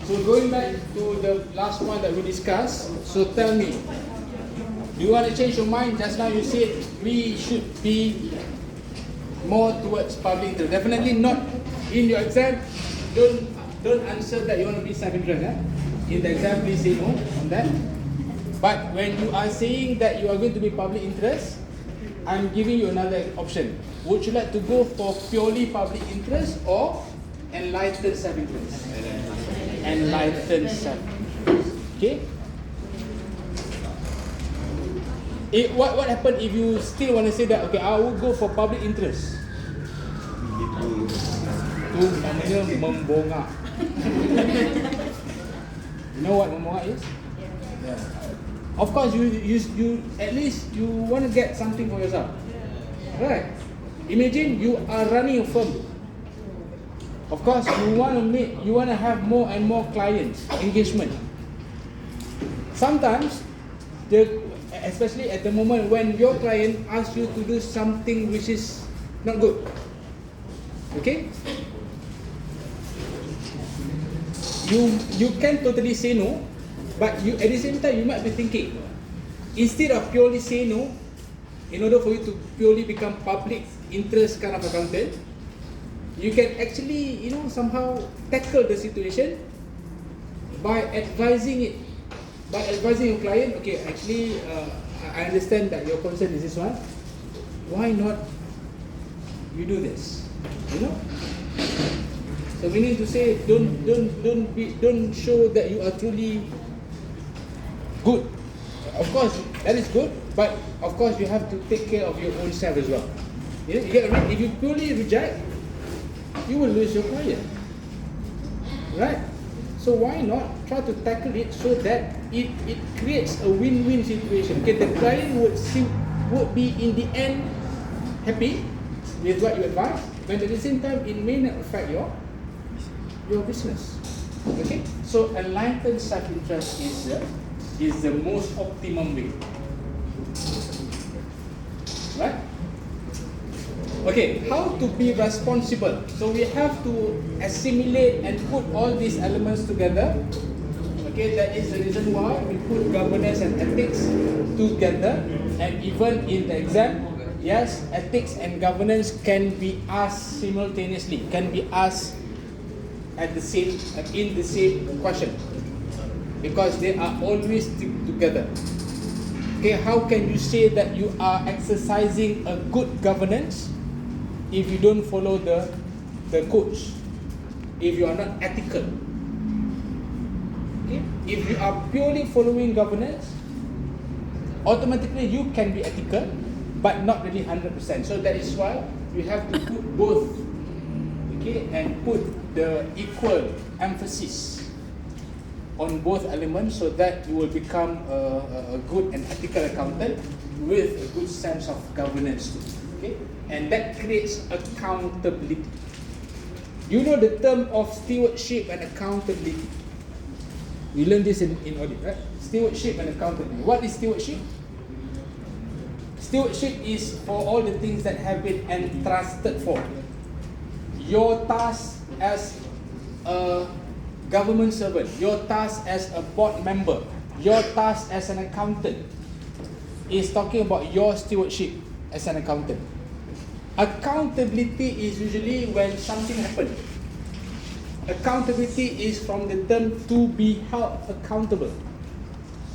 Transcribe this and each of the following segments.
So going back to the last one that we discussed, so tell me, do you want to change your mind? Just now you said we should be more towards public interest. Definitely not in your exam. Don't answer that you want to be self-interest. In the exam, please say no on that. But when you are saying that you are going to be public interest, I'm giving you another option. Would you like to go for purely public interest or enlightened self-interest? Enlightened self-interest. Okay? What happens if you still want to say that, okay, I will go for public interest? Itu namanya membongak. You know what membongak is? Yeah. Of course, you at least you want to get something for yourself, right? Imagine you are running a firm. Of course, you want to have more and more clients engagement. Sometimes, especially at the moment when your client asks you to do something which is not good, okay? You can totally say no, but you at the same time you might be thinking, instead of purely say no, in order for you to purely become public interest kind of accountant, you can actually, somehow tackle the situation by advising your client. Okay, actually, I understand that your concern is this one. Why not you do this? So we need to say, don't show that you are truly good. Of course, that is good, but of course you have to take care of your own self as well. You get what I mean? If you purely reject, you will lose your client, right? So why not try to tackle it so that it creates a win-win situation? Okay, the client would be in the end happy with what you advise, but at the same time it may not affect your business. Okay, so enlightened self-interest is the most optimum way, right? Okay, how to be responsible? So we have to assimilate and put all these elements together. Okay, that is the reason why we put governance and ethics together. And even in the exam, yes, ethics and governance can be asked simultaneously, can be asked in the same question, because they are always together. Okay, how can you say that you are exercising a good governance if you don't follow the codes, if you are not ethical? Okay? If you are purely following governance, automatically you can be ethical, but not really 100%. So that is why you have to put both, okay, and put the equal emphasis on both elements, so that you will become a good and ethical accountant with a good sense of governance too. Okay? And that creates accountability. You know the term of stewardship and accountability. We learned this in audit, right? Stewardship and accountability. What is stewardship? Stewardship is for all the things that have been entrusted for. Your task as a government servant, your task as a board member, your task as an accountant is talking about your stewardship as an accountant. Accountability is usually when something happens. Accountability is from the term to be held accountable,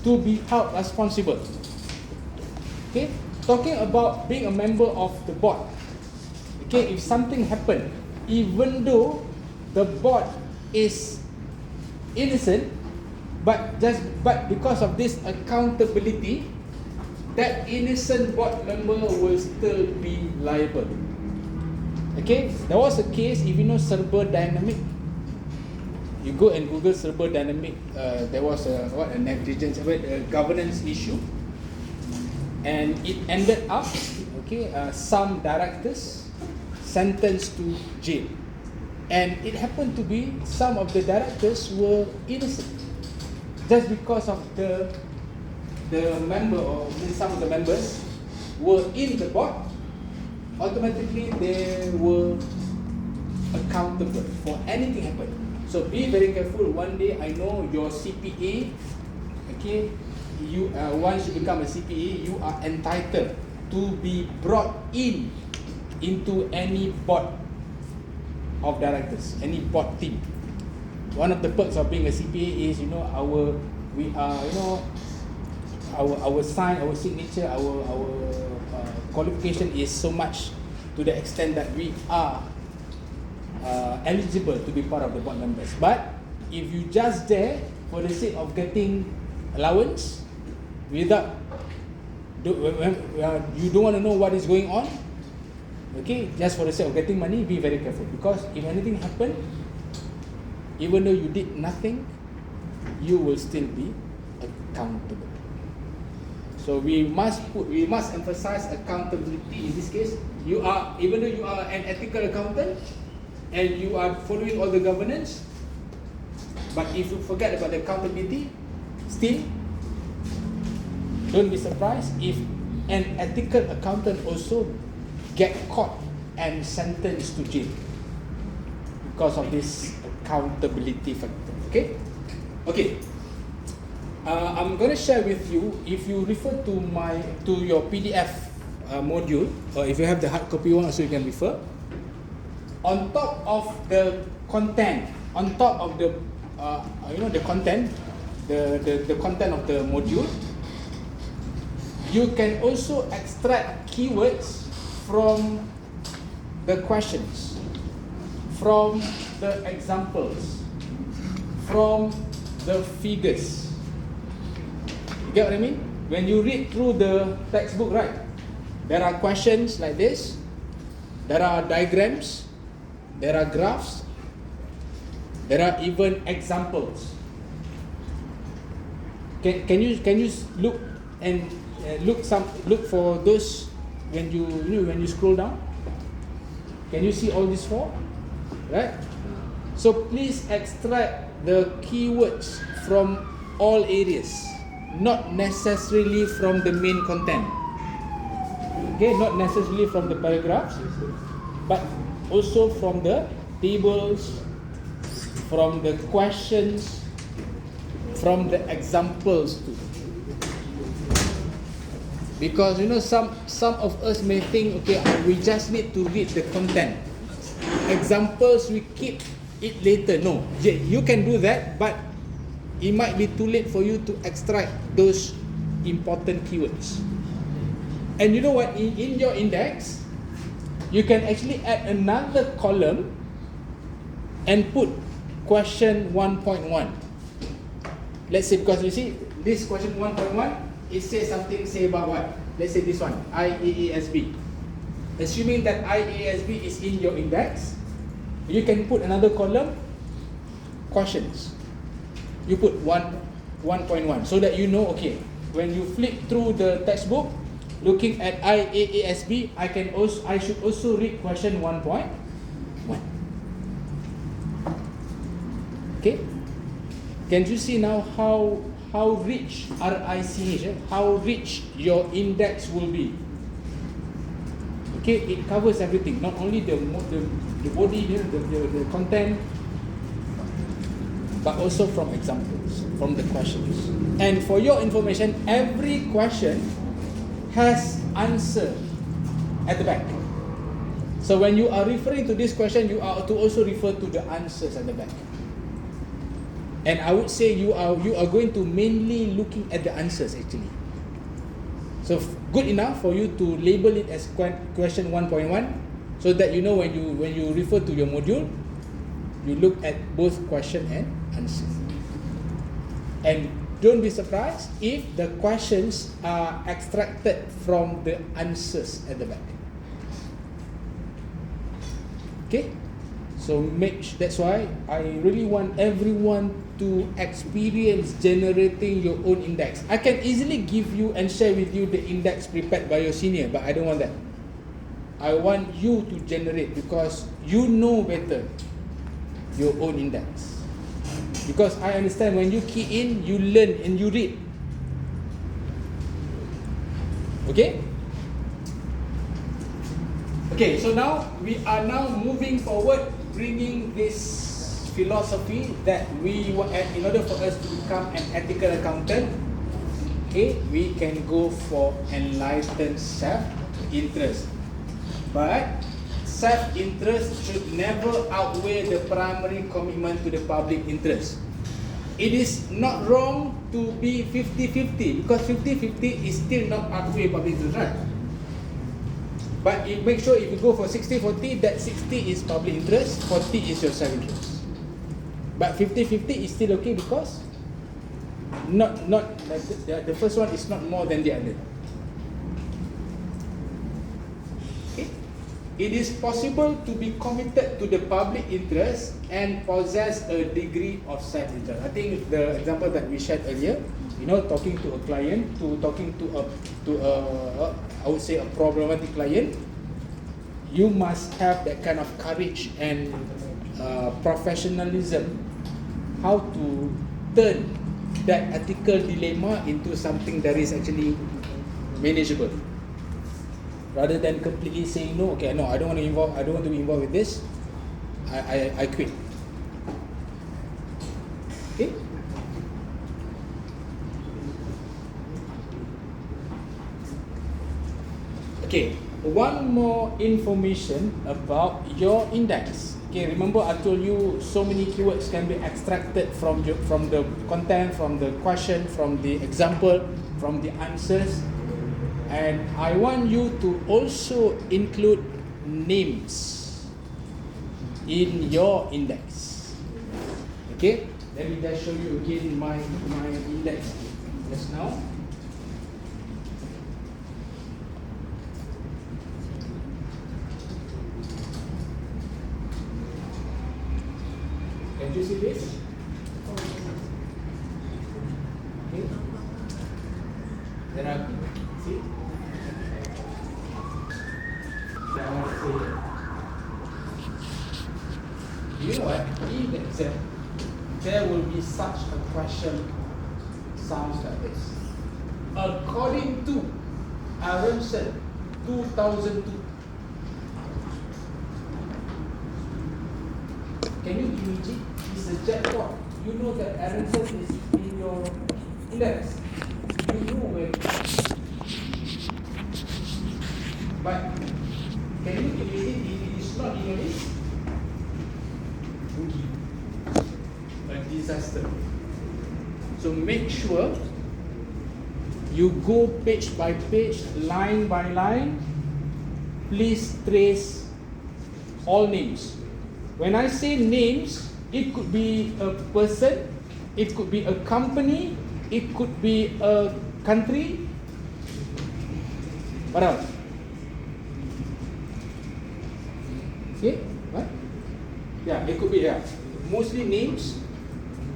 to be held responsible. Okay, talking about being a member of the board. Okay, if something happened, even though the board is innocent, but because of this accountability, that innocent board member will still be liable. Okay, there was a case, if you know server dynamic, you go and Google server dynamic. There was a negligence, a governance issue, and it ended up, some directors sentenced to jail, and it happened to be some of the directors were innocent, just because of the member, or some of the members were in the board. Automatically they were accountable for anything happened. So be very careful. One day I know your CPA, okay, you once you become a CPA, you are entitled to be brought into any board of directors, any board team. One of the perks of being a CPA is, our sign, our signature, our qualification is so much to the extent that we are eligible to be part of the board members. But if you just there for the sake of getting allowance without you don't want to know what is going on, okay, just for the sake of getting money, be very careful, because if anything happen, even though you did nothing, you will still be accountable. So we must emphasize accountability. In this case, even though you are an ethical accountant and you are following all the governance, but if you forget about the accountability, still don't be surprised if an ethical accountant also get caught and sentenced to jail because of this accountability factor. Okay. I'm going to share with you, if you refer to your PDF module, or if you have the hard copy one, also you can refer. On top of the content, on top of the the content, the content of the module, you can also extract keywords from the questions, from the examples, from the figures. You get what I mean? When you read through the textbook, right, there are questions like this, there are diagrams, there are graphs, there are even examples. Can you look and look for those when you scroll down? Can you see all these four? Right? So please extract the keywords from all areas, not necessarily from the main content. Okay, not necessarily from the paragraphs, but also from the tables, from the questions, from the examples too. Because some of us may think, okay, we just need to read the content. Examples, we keep it later. No, you can do that, but it might be too late for you to extract those important keywords. And you know what? In your index, you can actually add another column and put question 1.1. Let's say, because you see, this question 1.1, it says something, say about what? Let's say this one, IAASB. Assuming that IAASB is in your index, you can put another column, questions. You put 1.1, so that you know, okay, when you flip through the textbook, looking at IAASB, I should also read question 1.1. Okay? Can you see now how rich RICH, how rich your index will be? Okay, it covers everything, not only the body, the content, but also from examples, from the questions. And for your information, every question has answer at the back. So when you are referring to this question, you are to also refer to the answers at the back. And I would say you are going to mainly looking at the answers actually. So good enough for you to label it as question 1.1, so that you know when you refer to your module, you look at both question and answer. And don't be surprised if the questions are extracted from the answers at the back. Okay? So that's why I really want everyone to experience generating your own index. I can easily give you and share with you the index prepared by your senior, but I don't want that. I want you to generate, because you know better your own index. Because I understand when you key in, you learn and you read. Okay? Okay, so now we are moving forward, bringing this philosophy that we want, in order for us to become an ethical accountant, okay, we can go for enlightened self-interest. But self-interest should never outweigh the primary commitment to the public interest. It is not wrong to be 50-50, because 50-50 is still not outweigh public interest, right? But make sure if you go for 60-40, that 60 is public interest, 40 is your self-interest. But 50-50 is still okay, because the first one is not more than the other. Okay? It is possible to be committed to the public interest and possess a degree of self-interest. I think the example that we shared earlier, talking to a client, talking to a I would say a problematic client, you must have that kind of courage and professionalism, how to turn that ethical dilemma into something that is actually manageable, rather than completely saying no. Okay, no, I don't want to be involved with this. I quit. Okay. Okay, one more information about your index. Okay, remember I told you so many keywords can be extracted from the content, from the question, from the example, from the answers. And I want you to also include names in your index. Okay, let me just show you again my index just now. Can you see this? Okay. Then I see. Then I want to say, you know what? In the exam, there will be such a question. Sounds like this. According to Aronson, 2002. Can you imagine? It's a jackpot. You know that Aronson is in your index. You know where. But can you imagine if it is not in your list? A disaster. So make sure you go page by page, line by line. Please trace all names. When I say names, it could be a person, it could be a company, it could be a country. What else? Okay, what? Yeah, it could be, mostly names.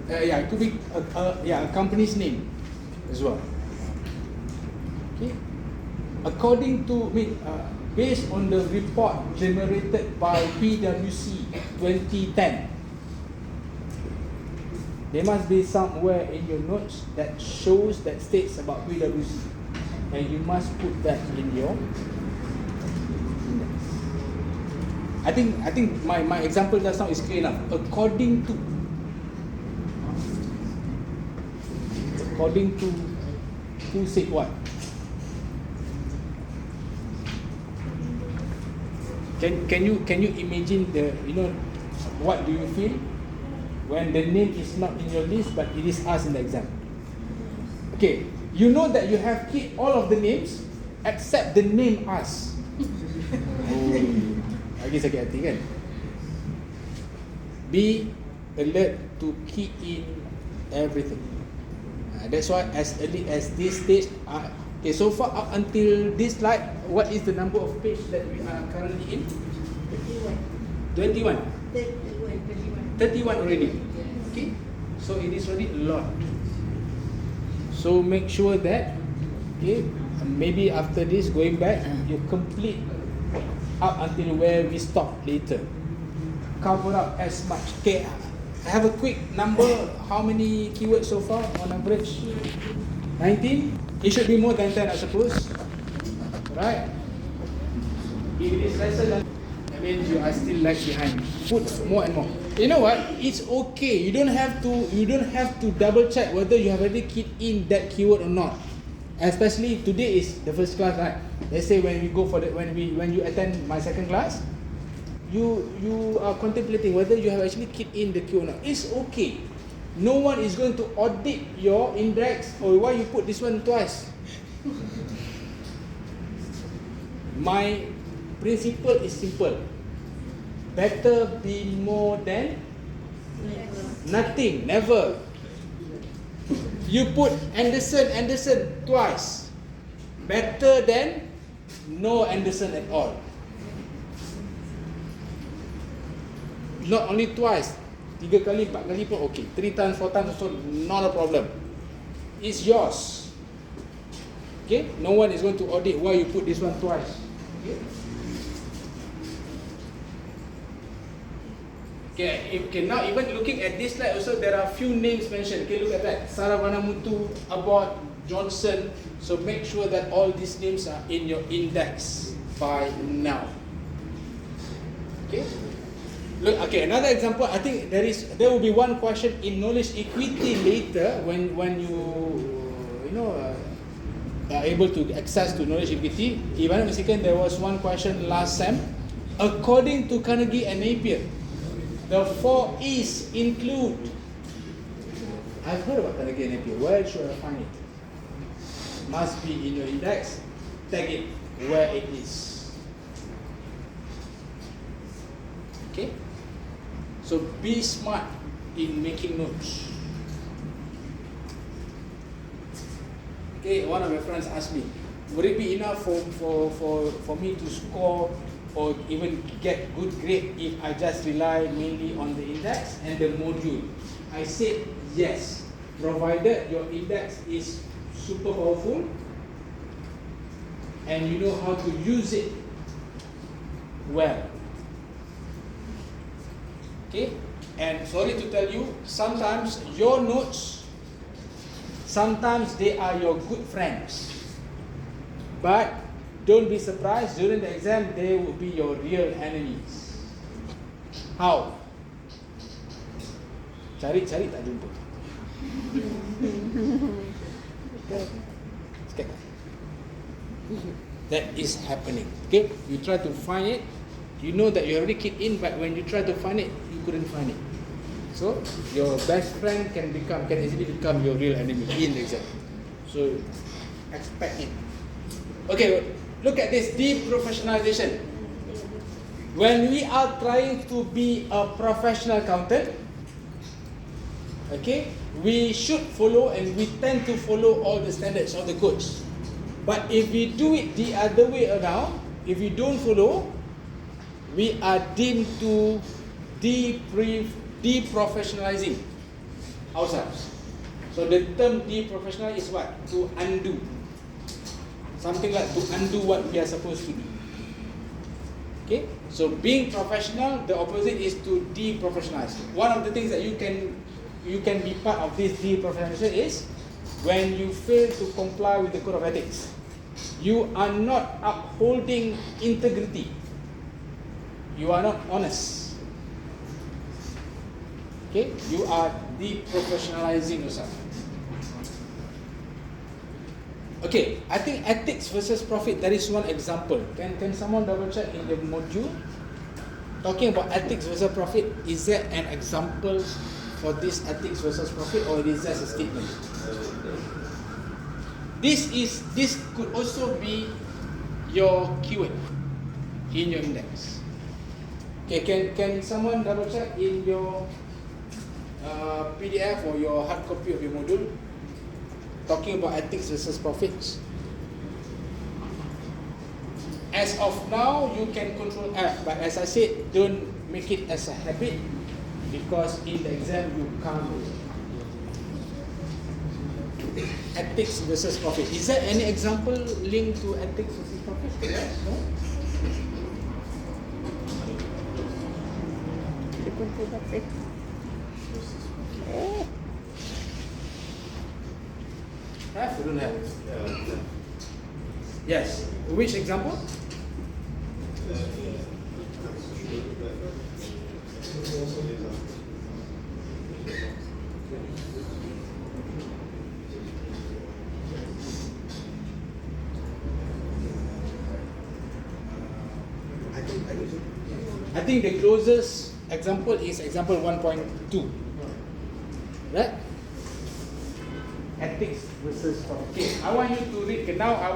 It could be a company's name as well. Okay, according to based on the report generated by PwC 2010, there must be somewhere in your notes that shows, that states about PwC, and you must put that in your index. I think my example just now is clear enough. According to who said what? Can you imagine what do you feel when the name is not in your list but it is us in the exam? Okay, you know that you have hit all of the names except the name us. Lagi sakit hati kan? Be alert to key in everything. That's why as early as this stage, okay, so far up until this slide, what is the number of page that we are currently in? 21. 31 already. Okay, so it is already a lot. So make sure that, okay, maybe after this, going back, you complete up until where we stop later. Cover up as much. Okay, I have a quick number. How many keywords so far on average? 19? It should be more than 10, I suppose. Right? If it is lesser than, that means you are still lag behind. Put more and more. You know what? It's okay. You don't have to double check whether you have already keyed in that keyword or not. Especially today is the first class, right? Let's say when you attend my second class, you are contemplating whether you have actually keyed in the keyword or not. It's okay. No one is going to audit your index or why you put this one twice. My principle is simple. Better be more than nothing, never. You put Anderson twice. Better than no Anderson at all. Not only twice, 3 kali, 4 kali pun okay. 3 times, 4 times also not a problem. It's yours. Okay? No one is going to audit why you put this one twice. Okay? Okay, now even looking at this slide also there are few names mentioned. Okay, look at that. Saravana Mutu, Abbott, Johnson. So make sure that all these names are in your index by now. Okay. Look, okay, another example. I think there will be one question in knowledge equity later when you are able to access to knowledge equity. If I'm not mistaken, there was one question last sem. According to Carnegie and Napier, the 4 E's include. I've heard about Carnegie and Napier. Where should I find it? Must be in your index. Tag it where it is. Okay? So be smart in making notes. Okay, one of my friends asked me, would it be enough for me to score or even get good grade if I just rely mainly on the index and the module? I said yes, provided your index is super powerful and you know how to use it well. Okay, and sorry to tell you, sometimes your notes, sometimes they are your good friends, but don't be surprised, during the exam, they will be your real enemies. How? Cari tak jumpa. That is happening. Okay, you try to find it. You know that you already keyed in, but when you try to find it, you couldn't find it. So your best friend can easily become your real enemy in the exam. So expect it. Okay. Look at this deprofessionalization. When we are trying to be a professional accountant, okay, we should follow and we tend to follow all the standards of the codes. But if we do it the other way around, if we don't follow, we are deemed to deprofessionalizing ourselves. So the term deprofessional is what? To undo. Something like to undo what we are supposed to do. Okay? So being professional, the opposite is to deprofessionalize. One of the things that you can be part of this deprofessionalization is when you fail to comply with the code of ethics. You are not upholding integrity. You are not honest. Okay? You are deprofessionalizing yourself. Okay, I think ethics versus profit, that is one example. Can someone double check in the module? Talking about ethics versus profit, is there an example for this ethics versus profit or is just a statement? This could also be your keyword in your index. Okay, can someone double check in your PDF or your hard copy of your module? Talking about ethics versus profits. As of now, you can control F, but as I said, don't make it as a habit because in the exam you can't. Ethics versus profit. Is there any example linked to ethics versus profit? Yes? No? Have or don't have? Yes. Which example? I think the closest example is example 1.2. Right? Ethics versus okay. I want you to read. Now I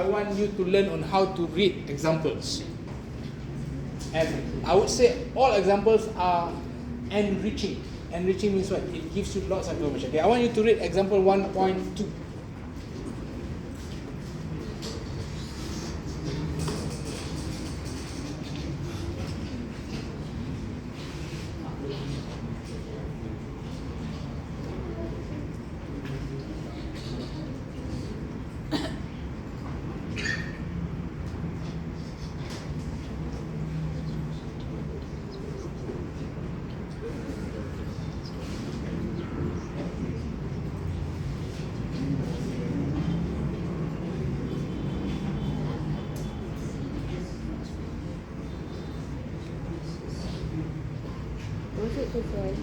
want you to learn on how to read examples. And I would say all examples are enriching. Enriching means what? It gives you lots of information. Okay, I want you to read example 1.2. Was it the first?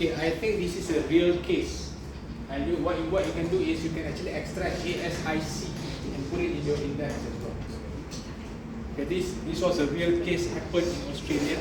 Okay, I think this is a real case. And what you can do is you can actually extract ASIC and put it in your index as well. Okay, this was a real case happened in Australia.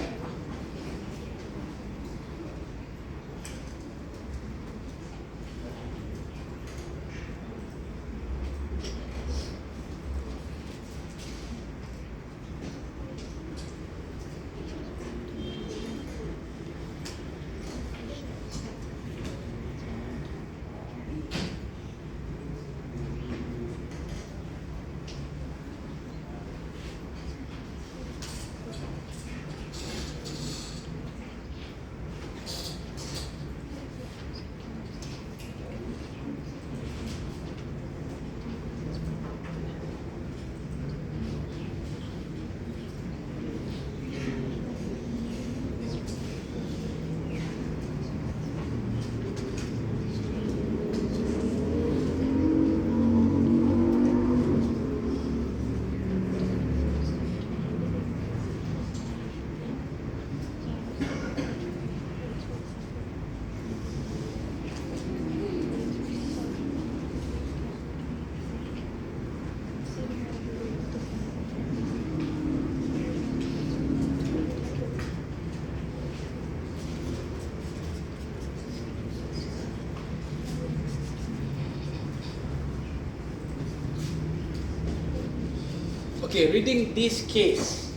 Okay, reading this case,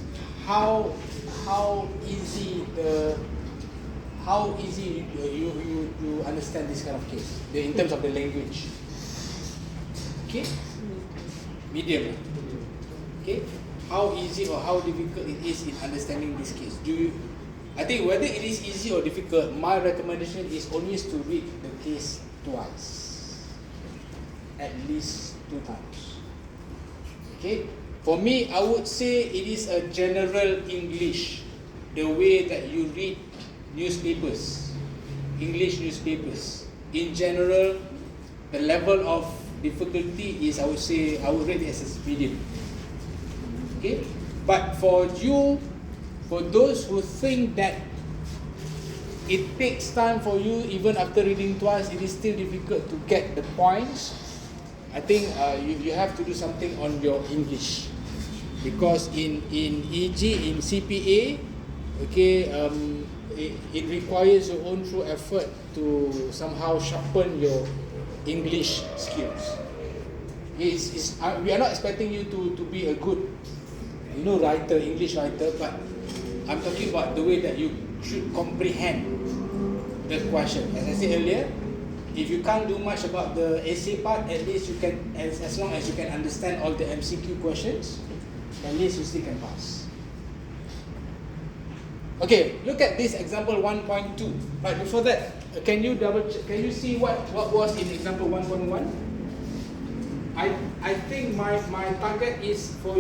how easy you understand this kind of case in terms of the language? Okay, medium. Okay, how easy or how difficult it is in understanding this case? I think whether it is easy or difficult, my recommendation is always to read the case twice, at least 2 times. Okay. For me, I would say it is a general English, the way that you read newspapers, English newspapers. In general, the level of difficulty is, I would rate it as a medium. Okay? But for those who think that it takes time for you, even after reading twice, it is still difficult to get the points, I think you have to do something on your English, because in EG, in CPA, okay, it requires your own true effort to somehow sharpen your English skills. We are not expecting you to be a good, writer, English writer, but I'm talking about the way that you should comprehend the question. As I said earlier, if you can't do much about the essay part, at least you can, as long as you can understand all the MCQ questions, at least you still can pass. Okay, look at this example 1.2. Right, before that, can you double check, can you see what was in example 1.1? I think my target is for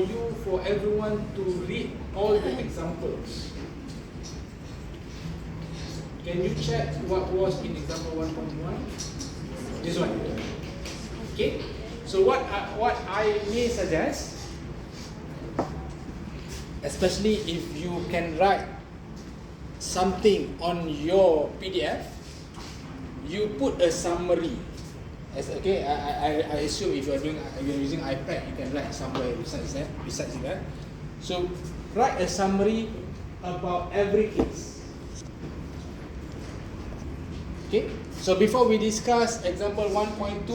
everyone to read all the examples. Can you check what was in example 1.1? This one. Okay. So what I may suggest, especially if you can write something on your PDF, you put a summary. Okay, I assume if you're using iPad, you can write somewhere besides that. So write a summary about every case. Okay. So before we discuss example 1.2,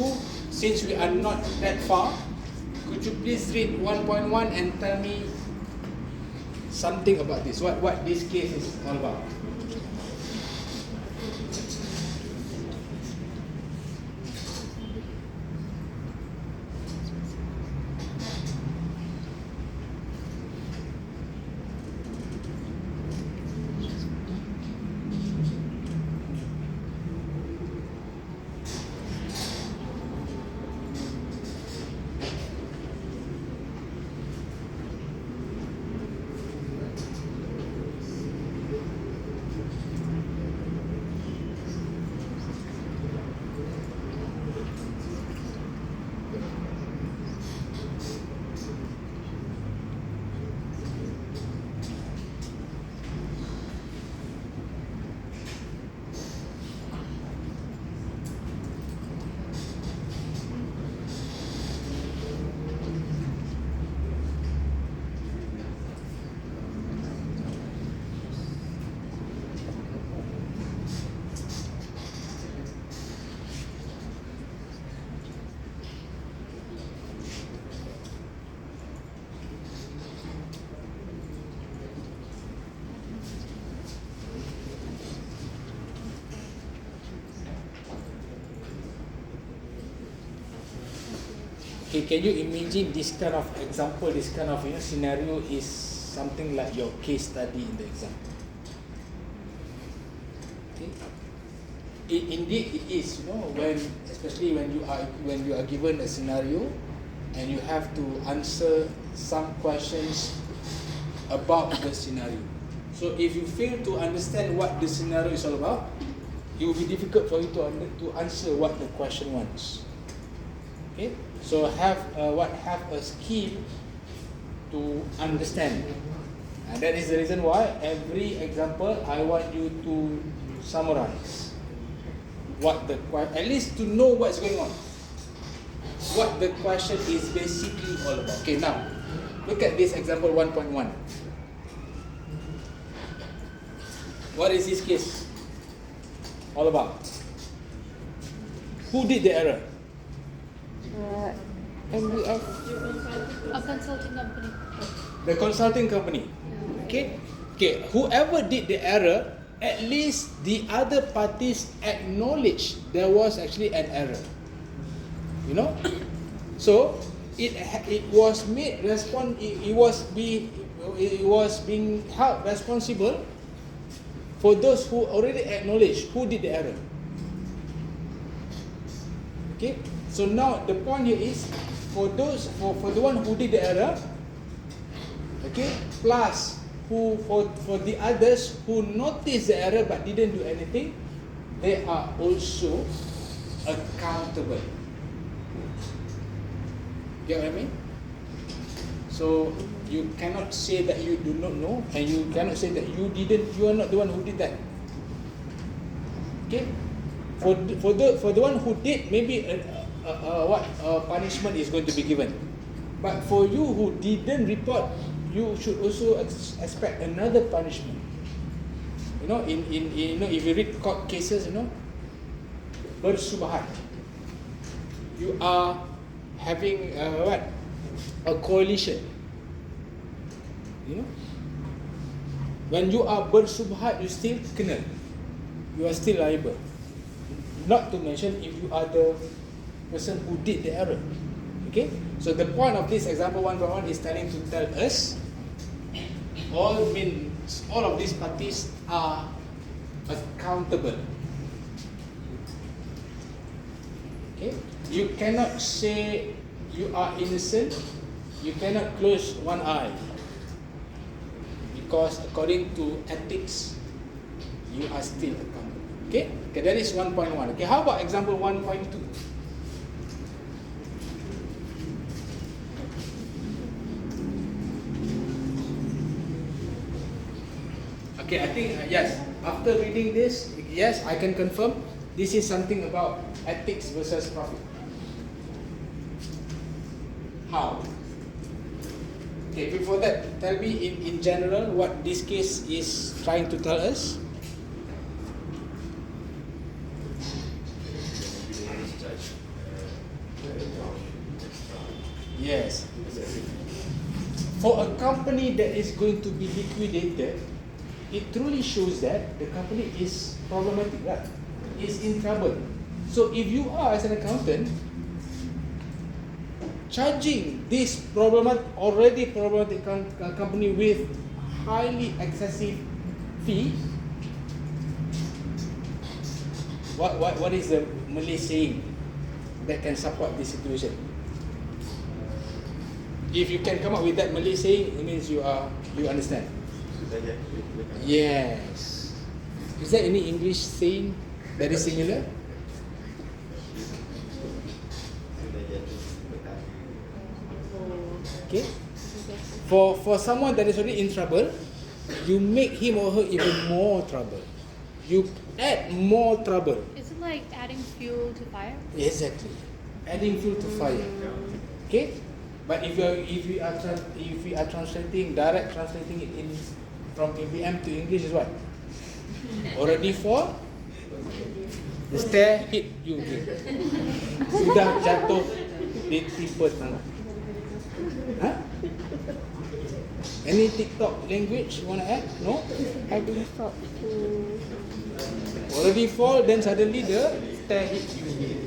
since we are not that far, could you please read 1.1 and tell me something about this? What this case is all about? Okay, can you imagine this kind of example, this kind of scenario is something like your case study in the exam? Okay. Indeed it is, especially when you are given a scenario and you have to answer some questions about the scenario. So if you fail to understand what the scenario is all about, it will be difficult for you to answer what the question wants. Okay, so have a skill to understand, and that is the reason why every example I want you to summarize at least to know what's going on, what the question is basically all about. Okay, now look at this example 1.1. What is this case all about? Who did the error? NBS. A consulting company. The consulting company. Okay. Whoever did the error, at least the other parties acknowledge there was actually an error. So it was made it was being held responsible for those who already acknowledged who did the error. Okay. So now the point here is for the one who did the error, okay, plus for the others who noticed the error but didn't do anything, they are also accountable. Get what I mean? So you cannot say that you do not know, and you cannot say that you are not the one who did that. Okay? For the one who did, maybe punishment is going to be given. But for you who didn't report, you should also expect another punishment. If you read court cases, bersubahat. You are having a coalition. When you are bersubhat, you still kena. You are still liable. Not to mention if you are the person who did the error. Okay? So the point of this example 1.1 is trying to tell us all all of these parties are accountable. Okay? You cannot say you are innocent, you cannot close one eye. Because according to ethics, you are still accountable. Okay? Okay, that is 1.1. Okay, how about example 1.2? Okay, I think, yes, after reading this, yes, I can confirm this is something about ethics versus profit. How? Okay, before that, tell me in general what this case is trying to tell us. Yes. For a company that is going to be liquidated, it truly shows that the company is problematic, right? Is in trouble. So if you are as an accountant charging this already problematic company with highly excessive fee, what is the Malay saying that can support this situation? If you can come up with that Malay saying, it means you understand. Yes. Is there any English saying that is similar? Okay. For someone that is already in trouble, you make him or her even more trouble. You add more trouble. Is it like adding fuel to fire? Exactly. Adding fuel to fire. Okay? But if we are translating it in from ABM to English is what? Already fall, the stair hit you again. Sudah jatuh di timpa tanah. Huh? Any TikTok language you want to add? No? Adding salt to Already fall, then suddenly the stair hit you again.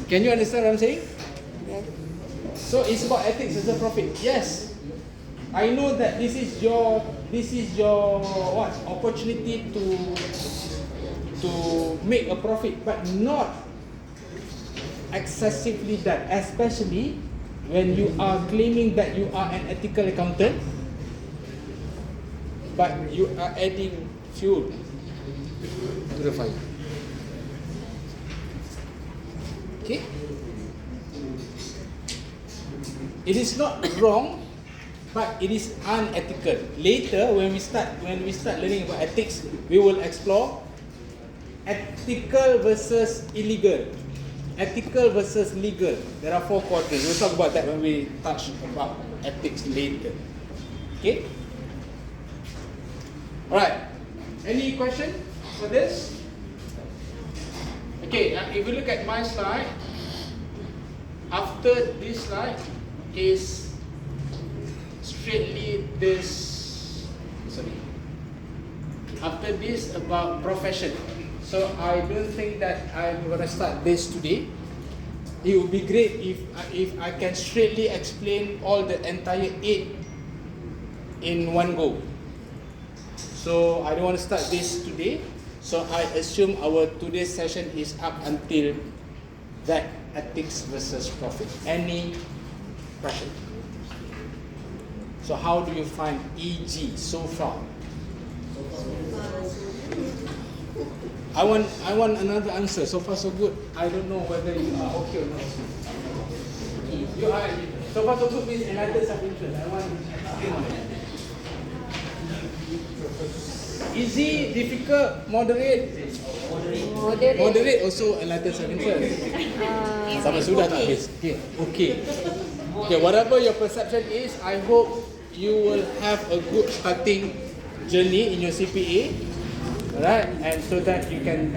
Can you understand what I'm saying? yes. So it's about ethics as a profit. Yes. I know that this is your what opportunity to make a profit, but not excessively done, especially when you are claiming that you are an ethical accountant, but you are adding fuel to the fire. Okay? It is not wrong, but it is unethical. Later, when we start learning about ethics, we will explore ethical versus illegal, ethical versus legal. There are 4 quadrants. We'll talk about that when we touch about ethics later. Okay? Alright. Any question for this? Okay, if you look at my slide, after this slide is straightly this, after this about profession. So I don't think that I'm going to start this today. It would be great if I can straightly explain all the entire 8 in one go. So I don't want to start this today. So I assume our today's session is up until that ethics versus profit. Any question? So how do you find EG so far? I want another answer. So far so good. I don't know whether you are okay or not. You are. So far so good means another self-interest. I want. Easy, difficult, moderate. Moderate also enlightened self-interest. Sama sudah tak habis. Okay. Okay, whatever your perception is, I hope you will have a good starting journey in your CPA. Alright, and so that you can